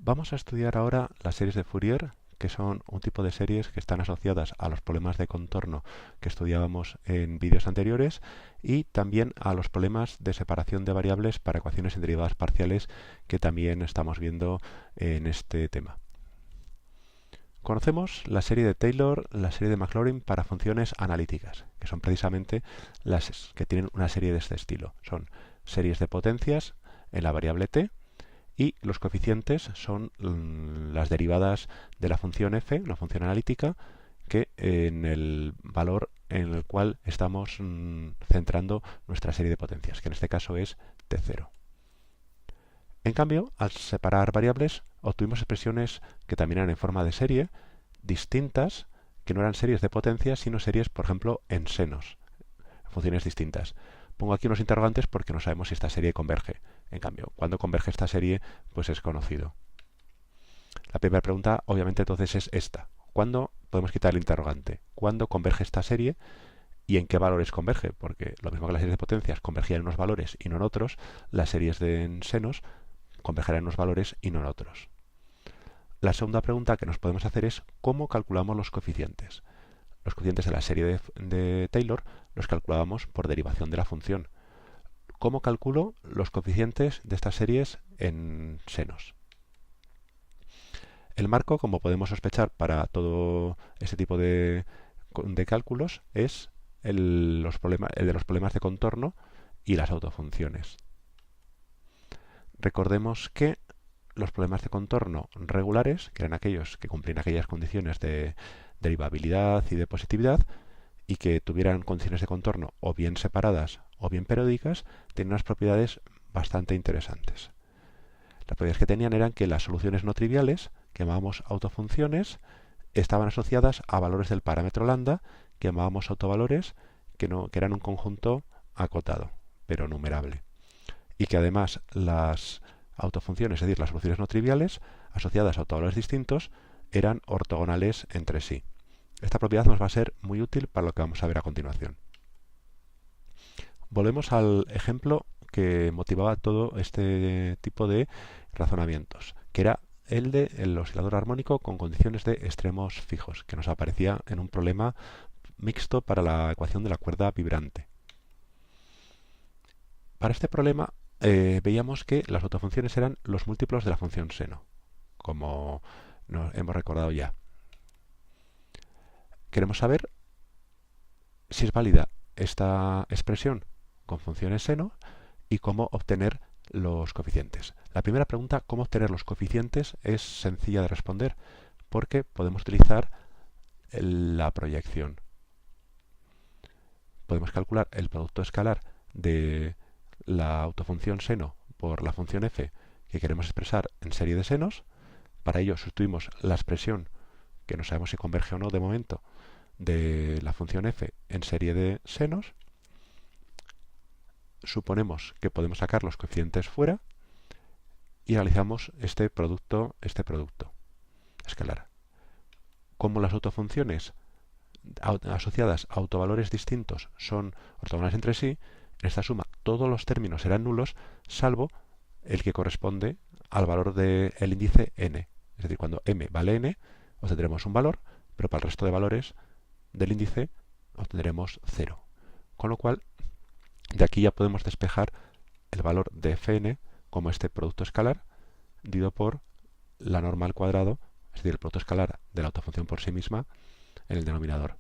Vamos a estudiar ahora las series de Fourier, que son un tipo de series que están asociadas a los problemas de contorno que estudiábamos en vídeos anteriores y también a los problemas de separación de variables para ecuaciones en derivadas parciales que también estamos viendo en este tema. Conocemos la serie de Taylor, la serie de Maclaurin para funciones analíticas, que son precisamente las que tienen una serie de este estilo. Son series de potencias en la variable t, y los coeficientes son las derivadas de la función f, una función analítica, que en el valor en el cual estamos centrando nuestra serie de potencias, que en este caso es t0. En cambio, al separar variables, obtuvimos expresiones que también eran en forma de serie, distintas, que no eran series de potencias, sino series, por ejemplo, en senos, funciones distintas. Pongo aquí unos interrogantes porque no sabemos si esta serie converge. En cambio, cuando converge esta serie, pues es conocido. La primera pregunta, obviamente, entonces es esta. ¿Cuándo podemos quitar el interrogante? ¿Cuándo converge esta serie y en qué valores converge? Porque lo mismo que las series de potencias convergían en unos valores y no en otros, las series de senos convergerán en unos valores y no en otros. La segunda pregunta que nos podemos hacer es ¿cómo calculamos los coeficientes? Los coeficientes de la serie de Taylor los calculábamos por derivación de la función. ¿Cómo calculo los coeficientes de estas series en senos? El marco, como podemos sospechar para todo este tipo de cálculos, es el de los problemas de contorno y las autofunciones. Recordemos que los problemas de contorno regulares, que eran aquellos que cumplían aquellas condiciones de derivabilidad y de positividad, y que tuvieran condiciones de contorno o bien separadas o bien periódicas, tenían unas propiedades bastante interesantes. Las propiedades que tenían eran que las soluciones no triviales, que llamábamos autofunciones, estaban asociadas a valores del parámetro lambda, que llamábamos autovalores, que eran un conjunto acotado, pero numerable. Y que además las autofunciones, es decir, las soluciones no triviales, asociadas a autovalores distintos, eran ortogonales entre sí. Esta propiedad nos va a ser muy útil para lo que vamos a ver a continuación. Volvemos al ejemplo que motivaba todo este tipo de razonamientos, que era el del oscilador armónico con condiciones de extremos fijos, que nos aparecía en un problema mixto para la ecuación de la cuerda vibrante. Para este problema veíamos que las autofunciones eran los múltiplos de la función seno, como nos hemos recordado ya. Queremos saber si es válida esta expresión con funciones seno y cómo obtener los coeficientes. La primera pregunta, cómo obtener los coeficientes, es sencilla de responder porque podemos utilizar la proyección. Podemos calcular el producto escalar de la autofunción seno por la función f que queremos expresar en serie de senos. Para ello sustituimos la expresión, que no sabemos si converge o no de momento, de la función f en serie de senos. Suponemos que podemos sacar los coeficientes fuera y realizamos este producto escalar. Como las autofunciones asociadas a autovalores distintos son ortogonales entre sí, en esta suma todos los términos serán nulos salvo el que corresponde al valor del índice n. Es decir, cuando m vale n, obtendremos un valor, pero para el resto de valores del índice obtendremos 0. Con lo cual, de aquí ya podemos despejar el valor de fn como este producto escalar dividido por la norma al cuadrado, es decir, el producto escalar de la autofunción por sí misma en el denominador.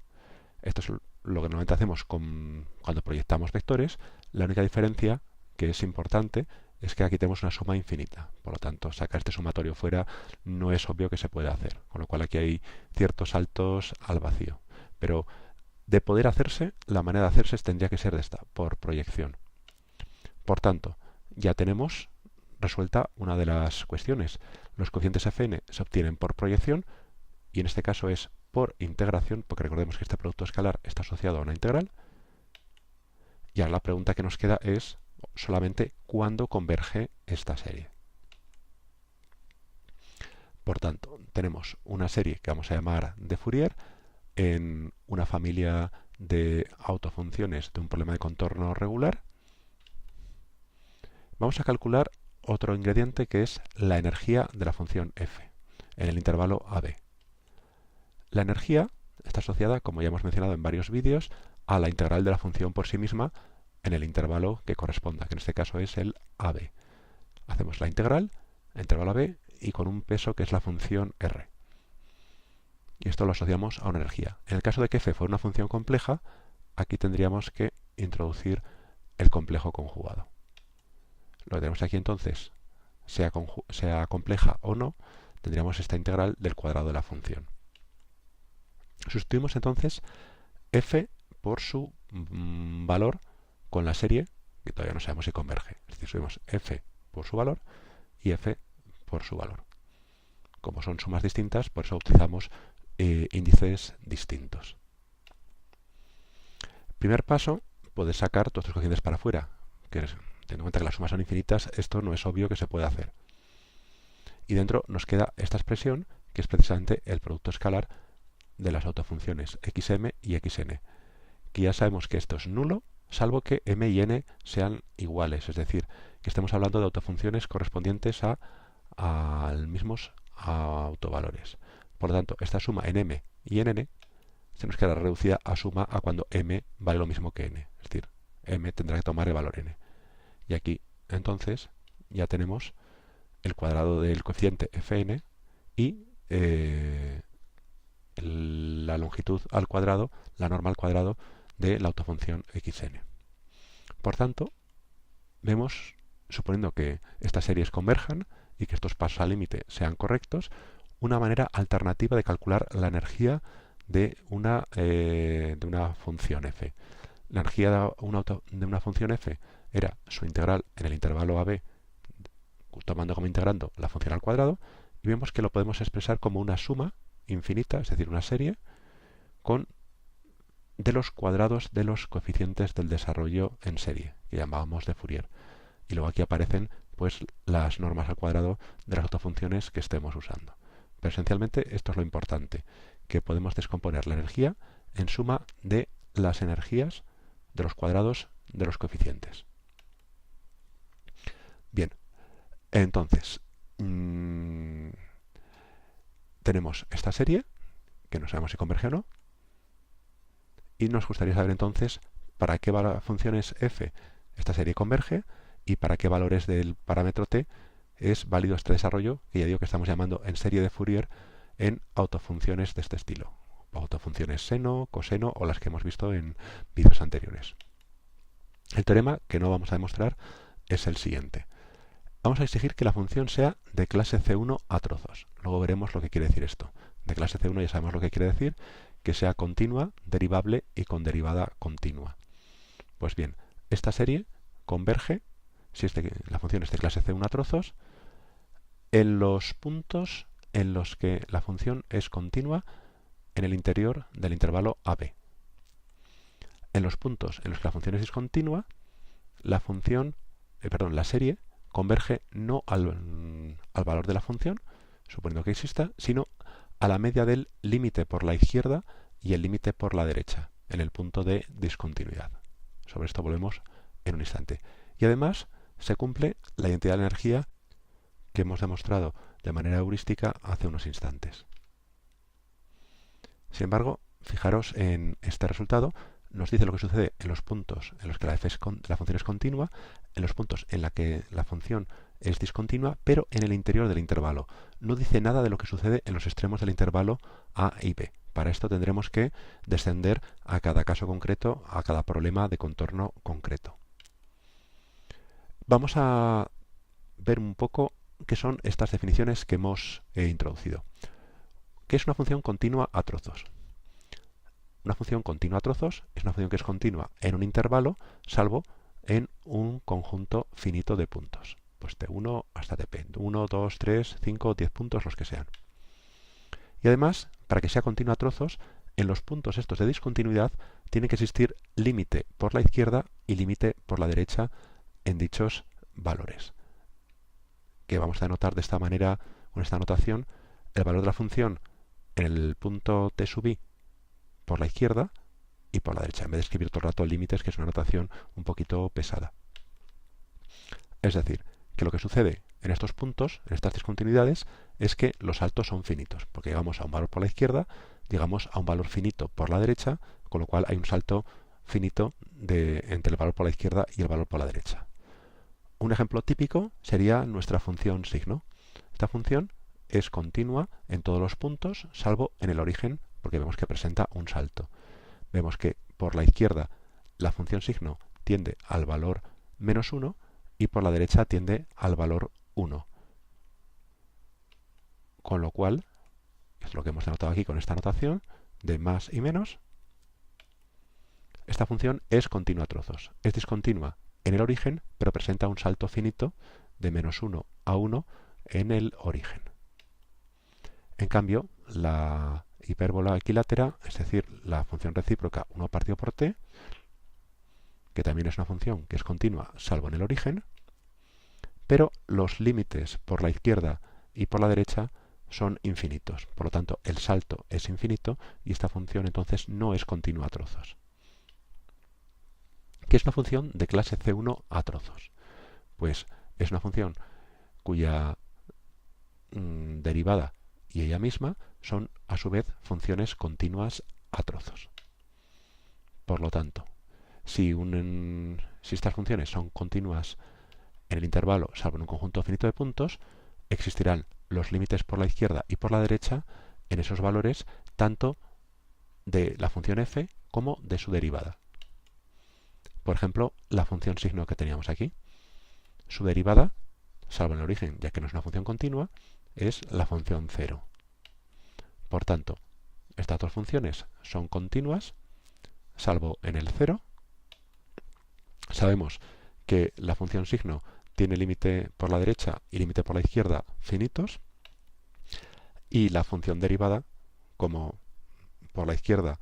Esto es lo que normalmente hacemos cuando proyectamos vectores. La única diferencia que es importante es que aquí tenemos una suma infinita. Por lo tanto, sacar este sumatorio fuera no es obvio que se pueda hacer. Con lo cual aquí hay ciertos saltos al vacío. Pero de poder hacerse, la manera de hacerse tendría que ser de esta, por proyección. Por tanto, ya tenemos resuelta una de las cuestiones. Los coeficientes fn se obtienen por proyección y en este caso es por integración, porque recordemos que este producto escalar está asociado a una integral. Y ahora la pregunta que nos queda es solamente cuándo converge esta serie. Por tanto, tenemos una serie que vamos a llamar de Fourier en una familia de autofunciones de un problema de contorno regular. Vamos a calcular otro ingrediente que es la energía de la función f en el intervalo AB. La energía está asociada, como ya hemos mencionado en varios vídeos, a la integral de la función por sí misma en el intervalo que corresponda, que en este caso es el AB. Hacemos la integral, intervalo AB, y con un peso que es la función R. Y esto lo asociamos a una energía. En el caso de que f fuera una función compleja, aquí tendríamos que introducir el complejo conjugado. Lo que tenemos aquí entonces, sea compleja o no, tendríamos esta integral del cuadrado de la función. Sustituimos entonces f por su valor con la serie, que todavía no sabemos si converge. Es decir, subimos f por su valor y f por su valor. Como son sumas distintas, por eso utilizamos índices distintos. Primer paso, puedes sacar todos tus cocientes para afuera, teniendo en cuenta que las sumas son infinitas, esto no es obvio que se pueda hacer. Y dentro nos queda esta expresión, que es precisamente el producto escalar de las autofunciones xm y xn, que ya sabemos que esto es nulo, salvo que m y n sean iguales, es decir, que estemos hablando de autofunciones correspondientes a mismos autovalores. Por lo tanto, esta suma en m y en n se nos queda reducida a suma a cuando m vale lo mismo que n, es decir, m tendrá que tomar el valor n. Y aquí, entonces, ya tenemos el cuadrado del coeficiente fn y la longitud al cuadrado, la norma al cuadrado de la autofunción xn. Por tanto, vemos, suponiendo que estas series converjan y que estos pasos al límite sean correctos, una manera alternativa de calcular la energía de una función f. La energía de una función f era su integral en el intervalo AB, tomando como integrando la función al cuadrado, y vemos que lo podemos expresar como una suma infinita, es decir, una serie, de los cuadrados de los coeficientes del desarrollo en serie, que llamábamos de Fourier. Y luego aquí aparecen pues las normas al cuadrado de las autofunciones que estemos usando. Pero esencialmente esto es lo importante, que podemos descomponer la energía en suma de las energías de los cuadrados de los coeficientes. Bien, entonces tenemos esta serie, que no sabemos si converge o no, y nos gustaría saber entonces para qué funciones f esta serie converge y para qué valores del parámetro t es válido este desarrollo, que ya digo que estamos llamando en serie de Fourier en autofunciones de este estilo, autofunciones seno, coseno o las que hemos visto en vídeos anteriores. El teorema que no vamos a demostrar es el siguiente. Vamos a exigir que la función sea de clase C1 a trozos. Luego veremos lo que quiere decir esto. De clase C1 ya sabemos lo que quiere decir, que sea continua, derivable y con derivada continua. Pues bien, esta serie converge, si la función es de clase C1 a trozos, en los puntos en los que la función es continua en el interior del intervalo AB. En los puntos en los que la función es discontinua, la serie converge no al valor de la función, suponiendo que exista, sino a la media del límite por la izquierda y el límite por la derecha, en el punto de discontinuidad. Sobre esto volvemos en un instante. Y además se cumple la identidad de energía que hemos demostrado de manera heurística hace unos instantes. Sin embargo, fijaros en este resultado, nos dice lo que sucede en los puntos en los que la función es continua, en los puntos en los que la función es discontinua, pero en el interior del intervalo. No dice nada de lo que sucede en los extremos del intervalo A y B. Para esto tendremos que descender a cada caso concreto, a cada problema de contorno concreto. Vamos a ver un poco qué son estas definiciones que hemos introducido. ¿Qué es una función continua a trozos? Una función continua a trozos es una función que es continua en un intervalo, salvo en un conjunto finito de puntos. Pues de 1 hasta dp. 1, 2, 3, 5, 10 puntos, los que sean. Y además, para que sea continua a trozos, en los puntos estos de discontinuidad tiene que existir límite por la izquierda y límite por la derecha en dichos valores. Que vamos a denotar de esta manera, con esta notación, el valor de la función en el punto t sub i por la izquierda y por la derecha, en vez de escribir todo el rato límites, que es una notación un poquito pesada. Es decir, que lo que sucede en estos puntos, en estas discontinuidades, es que los saltos son finitos, porque llegamos a un valor por la izquierda, llegamos a un valor finito por la derecha, con lo cual hay un salto finito entre el valor por la izquierda y el valor por la derecha. Un ejemplo típico sería nuestra función signo. Esta función es continua en todos los puntos, salvo en el origen, porque vemos que presenta un salto. Vemos que por la izquierda la función signo tiende al valor -1 y por la derecha tiende al valor 1. Con lo cual, es lo que hemos denotado aquí con esta notación de más y menos, esta función es continua a trozos. Es discontinua en el origen, pero presenta un salto finito de -1 a 1 en el origen. En cambio, la hipérbola equilátera, es decir, la función recíproca 1 partido por t, que también es una función que es continua salvo en el origen, pero los límites por la izquierda y por la derecha son infinitos. Por lo tanto, el salto es infinito y esta función entonces no es continua a trozos. ¿Qué es una función de clase C1 a trozos? Pues es una función cuya derivada y ella misma son a su vez funciones continuas a trozos. Por lo tanto, si estas funciones son continuas en el intervalo, salvo en un conjunto finito de puntos, existirán los límites por la izquierda y por la derecha en esos valores tanto de la función f como de su derivada. Por ejemplo, la función signo que teníamos aquí. Su derivada, salvo en el origen, ya que no es una función continua, es la función 0. Por tanto, estas dos funciones son continuas, salvo en el 0. Sabemos que la función signo tiene límite por la derecha y límite por la izquierda finitos, y la función derivada, como por la izquierda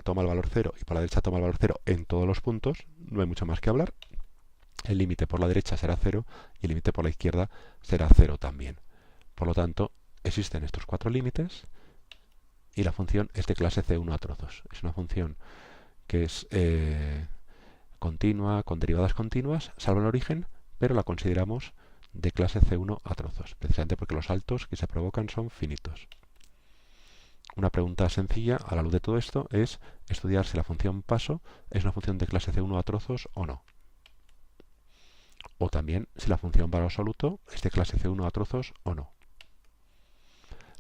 toma el valor 0 y por la derecha toma el valor 0 en todos los puntos, no hay mucho más que hablar. El límite por la derecha será 0 y el límite por la izquierda será 0 también. Por lo tanto, existen estos cuatro límites y la función es de clase C1 a trozos. Es una función que es continua, con derivadas continuas, salvo el origen, pero la consideramos de clase C1 a trozos, precisamente porque los saltos que se provocan son finitos. Una pregunta sencilla a la luz de todo esto es estudiar si la función paso es una función de clase C1 a trozos o no. O también si la función valor absoluto es de clase C1 a trozos o no.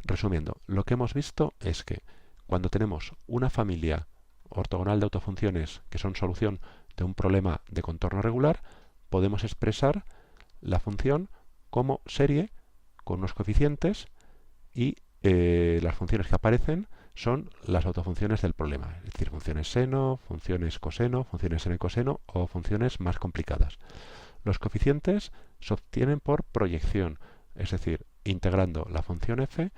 Resumiendo, lo que hemos visto es que cuando tenemos una familia ortogonal de autofunciones que son solución de un problema de contorno regular, podemos expresar la función como serie con unos coeficientes y las funciones que aparecen son las autofunciones del problema, es decir, funciones seno, funciones coseno, funciones seno y coseno o funciones más complicadas. Los coeficientes se obtienen por proyección, es decir, integrando la función f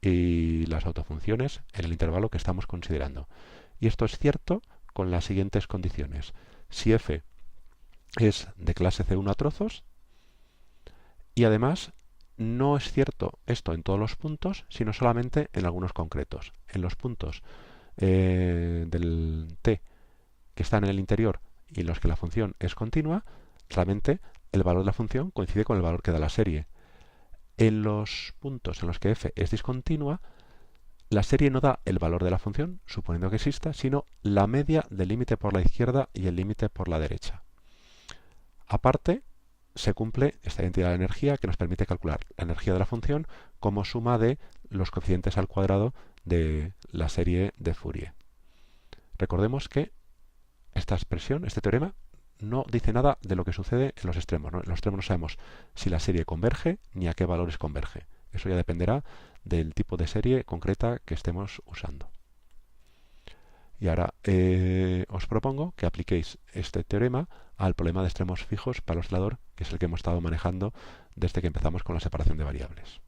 y las autofunciones en el intervalo que estamos considerando. Y esto es cierto con las siguientes condiciones. Si f es de clase C1 a trozos y además no es cierto esto en todos los puntos, sino solamente en algunos concretos. En los puntos del t que están en el interior y en los que la función es continua, realmente el valor de la función coincide con el valor que da la serie. En los puntos en los que f es discontinua, la serie no da el valor de la función, suponiendo que exista, sino la media del límite por la izquierda y el límite por la derecha. Aparte, se cumple esta identidad de la energía que nos permite calcular la energía de la función como suma de los coeficientes al cuadrado de la serie de Fourier. Recordemos que esta expresión, este teorema, no dice nada de lo que sucede en los extremos, ¿no? En los extremos no sabemos si la serie converge ni a qué valores converge. Eso ya dependerá del tipo de serie concreta que estemos usando. Y ahora os propongo que apliquéis este teorema al problema de extremos fijos para el oscilador, que es el que hemos estado manejando desde que empezamos con la separación de variables.